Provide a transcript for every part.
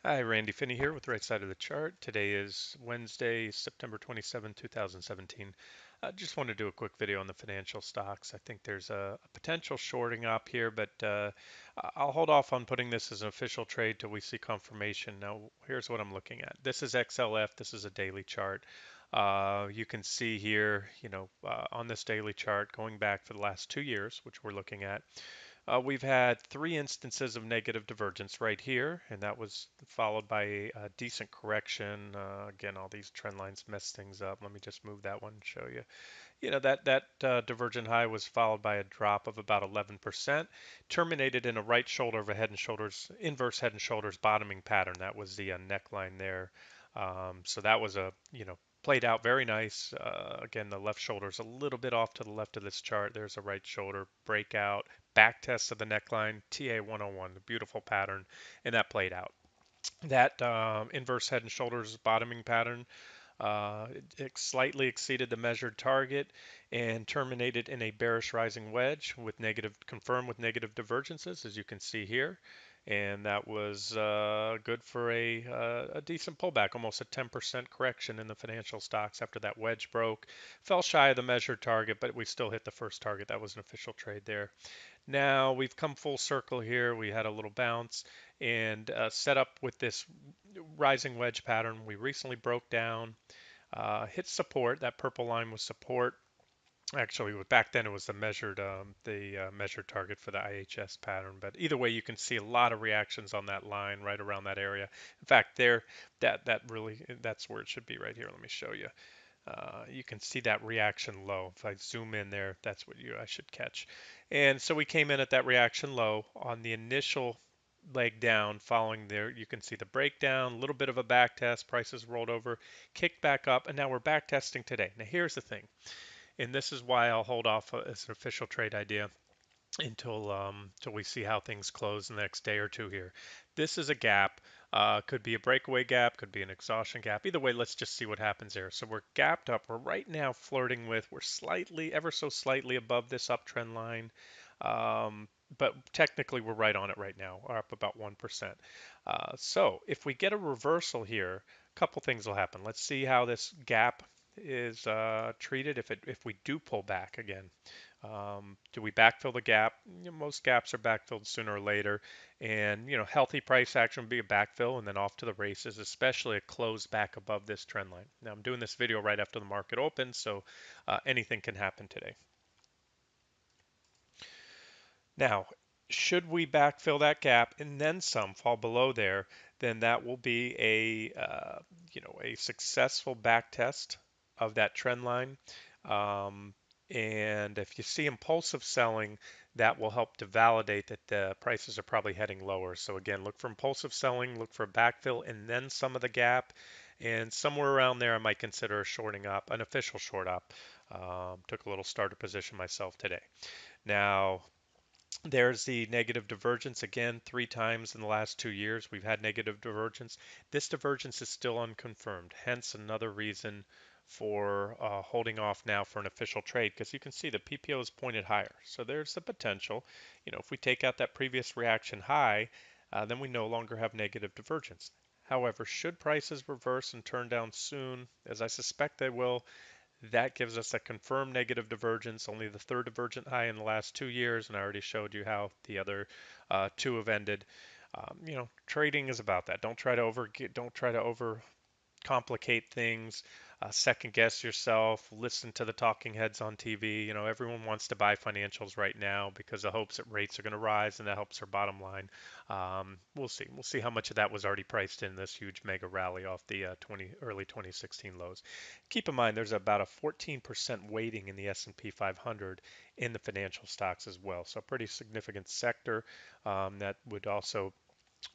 Hi, Randy Finney here with the right side of the chart. Today is Wednesday, September 27, 2017. I just want to do a quick video on the financial stocks. I think there's a potential shorting up here, but I'll hold off on putting this as an official trade till we see confirmation. Now, here's what I'm looking at. This is XLF. This is a daily chart. You can see here, on this daily chart, going back for the last 2 years, which we're looking at, we've had three instances of negative divergence right here, and that was followed by a decent correction. Again, all these trend lines mess things up. Let me just move that one and show you. That divergent high was followed by a drop of about 11%, terminated in a right shoulder of a head and shoulders, inverse head and shoulders bottoming pattern. That was the neckline there. So that was played out very nice. Again, the left shoulder is a little bit off to the left of this chart. There's a right shoulder breakout, back test of the neckline, TA 101, the beautiful pattern, and that played out. That inverse head and shoulders bottoming pattern it slightly exceeded the measured target and terminated in a bearish rising wedge with confirmed with negative divergences, as you can see here. And that was good for a decent pullback, almost a 10% correction in the financial stocks after that wedge broke. Fell shy of the measured target, but we still hit the first target. That was an official trade there. Now we've come full circle here. We had a little bounce and set up with this rising wedge pattern. We recently broke down, hit support. That purple line was support. Actually, back then it was the measured target for the IHS pattern. But either way, you can see a lot of reactions on that line right around that area. In fact, that's where it should be right here. Let me show you. You can see that reaction low. If I zoom in there, that's what I should catch. And so we came in at that reaction low on the initial leg down. Following there, you can see the breakdown, a little bit of a back test, prices rolled over, kicked back up, and now we're back testing today. Now here's the thing, and this is why I'll hold off as an official trade idea until we see how things close in the next day or two here. This is a gap. Could be a breakaway gap, could be an exhaustion gap. Either way, let's just see what happens there. So we're gapped up. We're right now flirting with, we're slightly, ever so slightly above this uptrend line. But technically we're right on it right now, or up about 1%. So if we get a reversal here, a couple things will happen. Let's see how this gap is treated if we do pull back again. Do we backfill the gap? Most gaps are backfilled sooner or later, and healthy price action would be a backfill and then off to the races, especially a close back above this trend line. Now I'm doing this video right after the market opens, so anything can happen today. Now, should we backfill that gap and then some fall below there, then that will be a successful back test of that trend line. Um, and if you see impulsive selling, that will help to validate that the prices are probably heading lower. So again, look for impulsive selling, look for a backfill and then some of the gap. And somewhere around there, I might consider a shorting up, an official short up. Took a little starter position myself today. Now, there's the negative divergence again, three times in the last 2 years we've had negative divergence. This divergence is still unconfirmed, hence another reason for holding off now for an official trade because you can see the PPO is pointed higher. So there's the potential, if we take out that previous reaction high, then we no longer have negative divergence. However, should prices reverse and turn down soon, as I suspect they will, that gives us a confirmed negative divergence, only the third divergent high in the last 2 years, and I already showed you how the other two have ended. Trading is about that. Don't try to over complicate things, second guess yourself, listen to the talking heads on TV. Everyone wants to buy financials right now because the hopes that rates are going to rise and that helps their bottom line. We'll see. We'll see how much of that was already priced in this huge mega rally off the early 2016 lows. Keep in mind there's about a 14% weighting in the S&P 500 in the financial stocks as well. So a pretty significant sector that would also,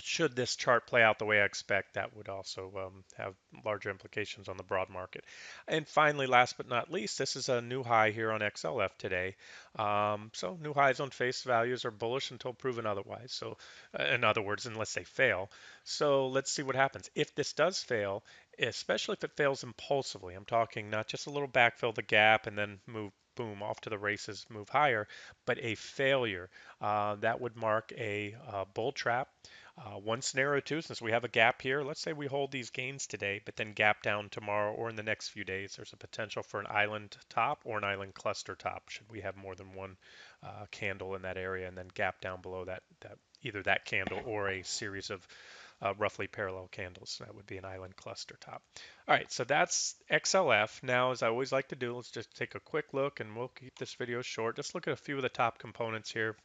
should this chart play out the way I expect, that would also have larger implications on the broad market. And finally, last but not least, this is a new high here on XLF today. So new highs on face values are bullish until proven otherwise. So in other words, unless they fail. So let's see what happens. If this does fail, especially if it fails impulsively, I'm talking not just a little backfill the gap and then move boom off to the races, move higher, but a failure, that would mark a bull trap. One scenario too, since we have a gap here, let's say we hold these gains today, but then gap down tomorrow or in the next few days, there's a potential for an island top or an island cluster top should we have more than one candle in that area and then gap down below that either that candle or a series of roughly parallel candles. That would be an island cluster top. All right, so that's XLF. Now, as I always like to do, let's just take a quick look and we'll keep this video short. Just look at a few of the top components here.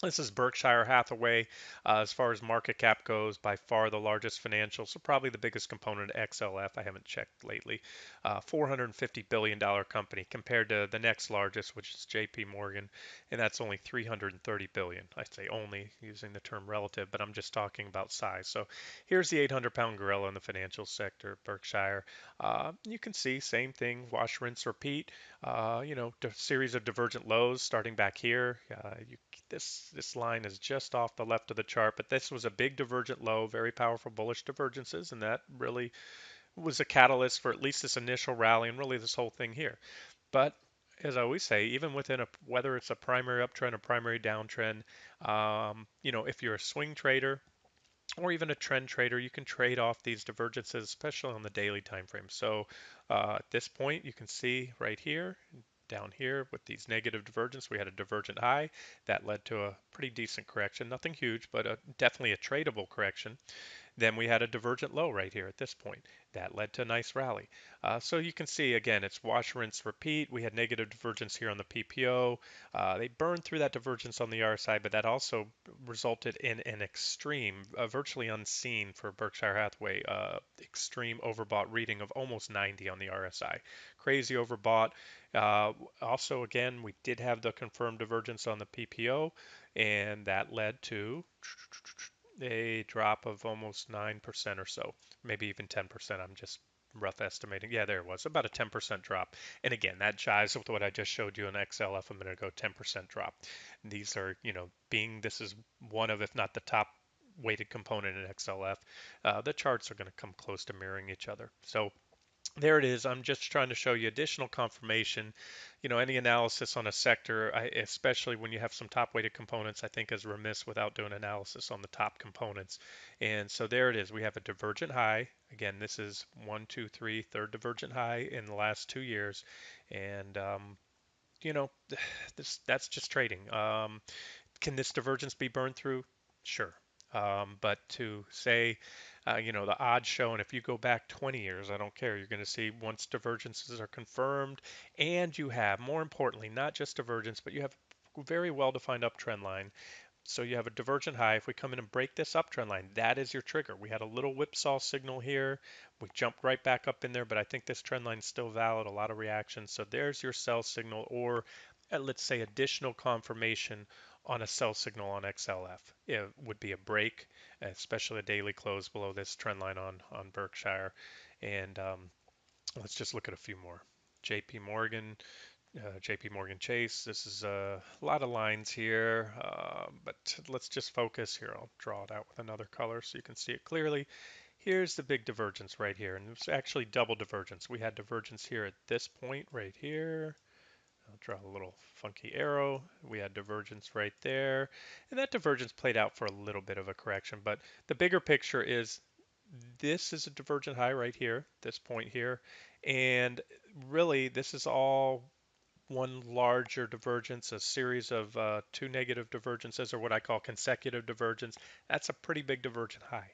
This is Berkshire Hathaway. As far as market cap goes, by far the largest financial, so probably the biggest component, XLF. I haven't checked lately. $450 billion company compared to the next largest, which is JP Morgan, and that's only $330 billion. I say only using the term relative, but I'm just talking about size. So here's the 800-pound gorilla in the financial sector, Berkshire. You can see same thing, wash, rinse, repeat. Series of divergent lows starting back here. This line is just off the left of the chart, but this was a big divergent low, very powerful bullish divergences, and that really was a catalyst for at least this initial rally and really this whole thing here. But as I always say, even within whether it's a primary uptrend or primary downtrend, if you're a swing trader or even a trend trader, you can trade off these divergences, especially on the daily time frame. So at this point, you can see right here, down here with these negative divergence, we had a divergent high that led to a pretty decent correction. Nothing huge, but definitely a tradable correction. Then we had a divergent low right here at this point. That led to a nice rally. So you can see again, it's wash, rinse, repeat. We had negative divergence here on the PPO. They burned through that divergence on the RSI, but that also resulted in an extreme, virtually unseen for Berkshire Hathaway, extreme overbought reading of almost 90 on the RSI. Crazy overbought. Also, again, we did have the confirmed divergence on the PPO, and that led to a drop of almost 9% or so, maybe even 10%. I'm just rough estimating. Yeah, there it was, about a 10% drop. And again, that jives with what I just showed you in XLF a minute ago, 10% drop. These are, this is one of, if not the top weighted component in XLF, the charts are going to come close to mirroring each other. So there it is. I'm just trying to show you additional confirmation. Any analysis on a sector, especially when you have some top weighted components, I think is remiss without doing analysis on the top components. And so there it is. We have a divergent high. Again, this is one, two, three, third divergent high in the last 2 years. And, you know, that's just trading. Can this divergence be burned through? Sure. But to say, the odds show, and if you go back 20 years, I don't care, you're going to see once divergences are confirmed, and you have, more importantly, not just divergence, but you have a very well-defined uptrend line. So you have a divergent high. If we come in and break this uptrend line, that is your trigger. We had a little whipsaw signal here. We jumped right back up in there, but I think this trend line is still valid. A lot of reactions. So there's your sell signal, or let's say additional confirmation on a sell signal on XLF. It would be a break, especially a daily close below this trend line on Berkshire. And let's just look at a few more. JP Morgan, JP Morgan Chase. This is a lot of lines here, but let's just focus here. I'll draw it out with another color so you can see it clearly. Here's the big divergence right here, and it's actually double divergence. We had divergence here at this point right here. I'll draw a little funky arrow. We had divergence right there, and that divergence played out for a little bit of a correction, but the bigger picture is this is a divergent high right here, this point here, and really this is all one larger divergence, a series of two negative divergences, or what I call consecutive divergence. That's a pretty big divergent high.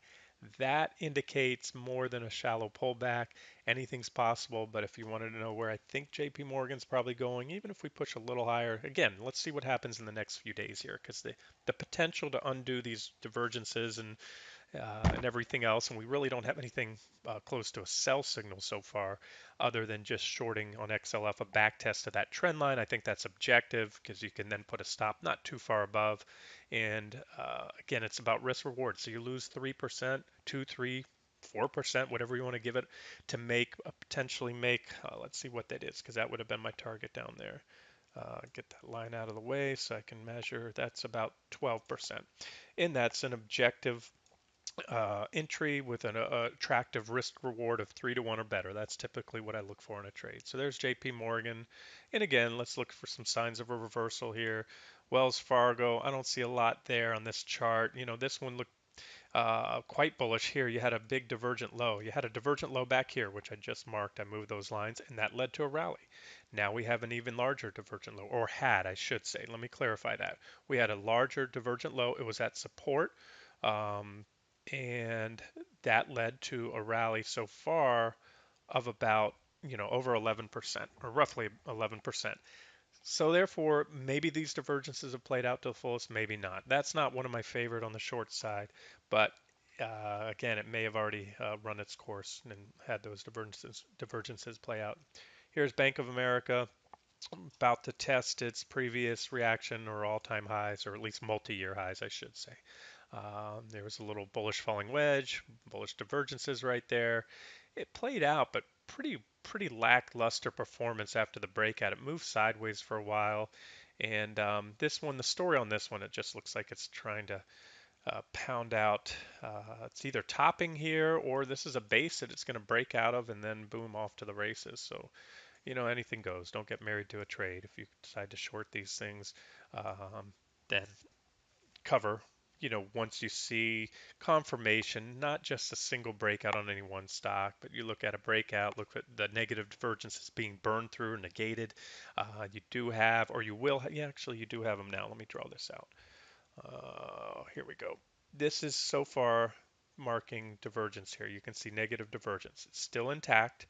That indicates more than a shallow pullback. Anything's possible, but if you wanted to know where I think JP Morgan's probably going, even if we push a little higher, again, let's see what happens in the next few days here, because the potential to undo these divergences and everything else. And we really don't have anything close to a sell signal so far, other than just shorting on XLF, a back test of that trend line. I think that's objective because you can then put a stop not too far above. And again, it's about risk reward. So you lose 3%, 2, 3, 4%, whatever you want to give it, to potentially make, let's see what that is, because that would have been my target down there. Get that line out of the way so I can measure. That's about 12%. And that's an objective entry with an attractive risk reward of 3 to 1 or better. That's typically what I look for in a trade. So there's JP Morgan. And again, let's look for some signs of a reversal here. Wells Fargo, I don't see a lot there on this chart. This one looked quite bullish here. You had a big divergent low. You had a divergent low back here, which I just marked. I moved those lines, and that led to a rally. Now we have an even larger divergent low, or had, I should say. Let me clarify that. We had a larger divergent low. It was at support, um, and that led to a rally so far of about over 11%, or roughly 11%. So therefore, maybe these divergences have played out to the fullest, maybe not. That's not one of my favorite on the short side, but again, it may have already run its course and had those divergences play out. Here's Bank of America about to test its previous reaction or all-time highs, or at least multi-year highs, I should say. There was a little bullish falling wedge, bullish divergences right there. It played out, but pretty lackluster performance after the breakout. It moved sideways for a while, and this one, the story on this one, it just looks like it's trying to pound out. It's either topping here or this is a base that it's going to break out of and then boom off to the races. So anything goes. Don't get married to a trade. If you decide to short these things, then cover, once you see confirmation, not just a single breakout on any one stock, but you look at a breakout, look at the negative divergences being burned through or negated. You do have, or you will, yeah, actually, you do have them now. Let me draw this out. Here we go. This is so far marking divergence here. You can see negative divergence. It's still intact.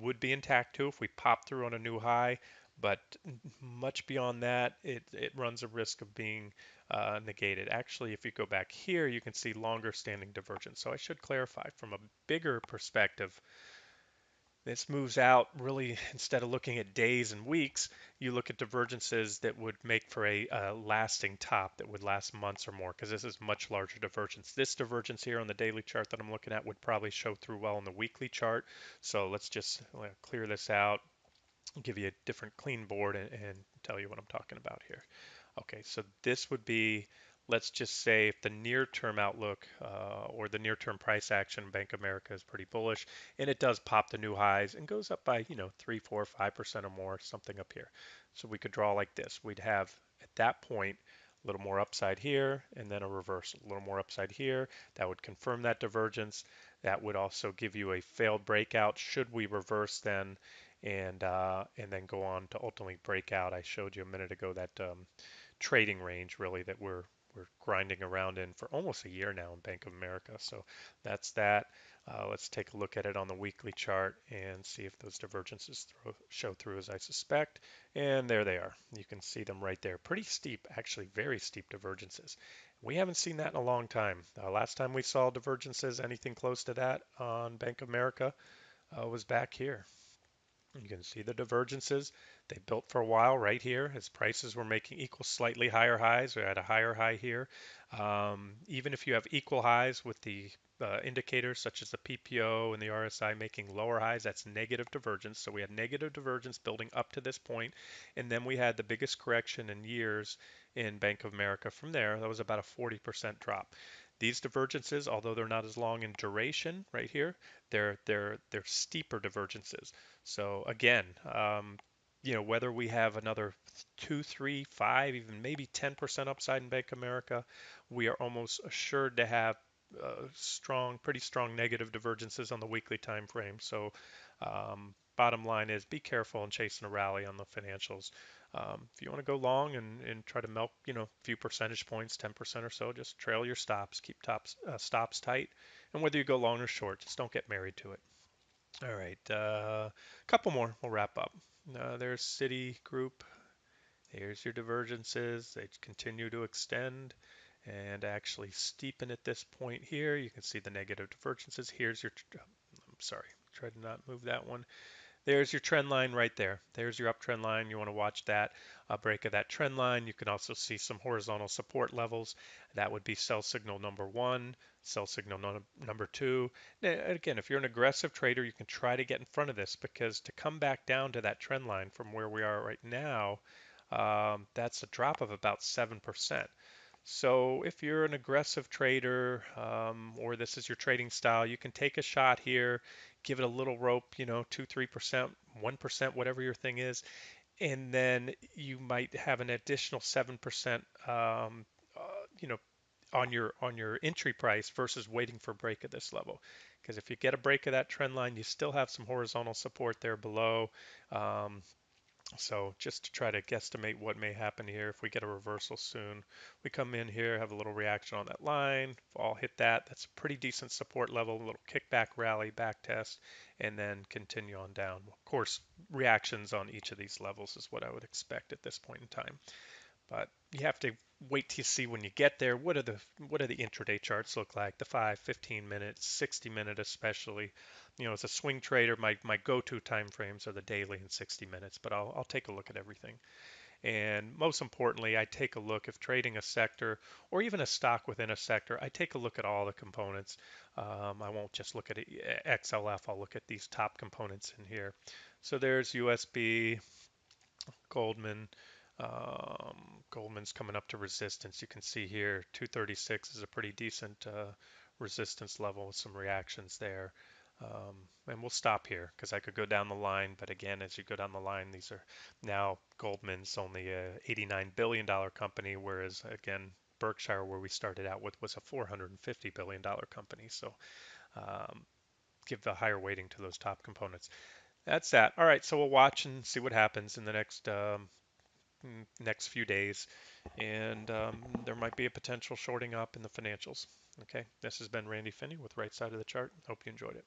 Would be intact too if we pop through on a new high, but much beyond that, it runs a risk of being negated. Actually, if you go back here, you can see longer standing divergence. So I should clarify from a bigger perspective, this moves out really instead of looking at days and weeks, you look at divergences that would make for a lasting top that would last months or more because this is much larger divergence. This divergence here on the daily chart that I'm looking at would probably show through well on the weekly chart. So let's just clear this out, give you a different clean board and tell you what I'm talking about here. Okay, so this would be, let's just say if the near-term outlook or the near-term price action, Bank of America is pretty bullish, and it does pop the new highs and goes up by, 3, 4, 5% or more, something up here. So we could draw like this. We'd have at that point a little more upside here and then a reversal, a little more upside here. That would confirm that divergence. That would also give you a failed breakout should we reverse then and then go on to ultimately break out. I showed you a minute ago that trading range really that we're grinding around in for almost a year now in Bank of America. So that's that. Let's take a look at it on the weekly chart and see if those divergences show through as I suspect. And there they are. You can see them right there. Pretty steep, actually very steep divergences. We haven't seen that in a long time. Last time we saw divergences, anything close to that on Bank of America, was back here. You can see the divergences. They built for a while right here as prices were making equal slightly higher highs. We had a higher high here. Even if you have equal highs with the indicators such as the PPO and the RSI making lower highs, that's negative divergence. So we had negative divergence building up to this point, and then we had the biggest correction in years in Bank of America from there. That was about a 40% drop. These divergences, although they're not as long in duration right here, they're steeper divergences. So again, whether we have another 2, 3, 5, even maybe 10% upside in Bank of America, we are almost assured to have pretty strong negative divergences on the weekly time frame. So bottom line is be careful in chasing a rally on the financials. If you want to go long and try to milk, a few percentage points, 10% or so, just trail your stops, keep stops tight. And whether you go long or short, just don't get married to it. All right, a couple more. We'll wrap up. There's Citigroup. Here's your divergences. They continue to extend and actually steepen at this point here. You can see the negative divergences. Here's your, I'm sorry, try to not move that one. There's your trend line right there. There's your uptrend line. You want to watch that break of that trend line. You can also see some horizontal support levels. That would be sell signal number one, sell signal number two. Now, again, if you're an aggressive trader, you can try to get in front of this because to come back down to that trend line from where we are right now, that's a drop of about 7%. So if you're an aggressive trader or this is your trading style, you can take a shot here, give it a little rope, 2, 3%, 1%, whatever your thing is, and then you might have an additional 7%, uh, you know, on your entry price versus waiting for a break at this level. Because if you get a break of that trend line, you still have some horizontal support there below. Um, so just to try to guesstimate what may happen here, if we get a reversal soon, we come in here, have a little reaction on that line, all hit that. That's a pretty decent support level, a little kickback rally, back test, and then continue on down. Of course, reactions on each of these levels is what I would expect at this point in time. But you have to wait to see when you get there, what are the intraday charts look like, the 5, 15 minutes, 60 minute especially. You know, as a swing trader, my go-to time frames are the daily and 60 minutes, but I'll take a look at everything. And most importantly, I take a look if trading a sector or even a stock within a sector, I take a look at all the components. I won't just look at XLF, I'll look at these top components in here. So there's USB, Goldman. Goldman's coming up to resistance. You can see here 236 is a pretty decent resistance level with some reactions there. And we'll stop here because I could go down the line. But again, as you go down the line, these are now Goldman's only a $89 billion company, whereas again, Berkshire, where we started out with, was a $450 billion company. So um, give a higher weighting to those top components. That's that. All right, so we'll watch and see what happens in the next few days, and there might be a potential shorting up in the financials. Okay, this has been Randy Finney with Right Side of the Chart. Hope you enjoyed it.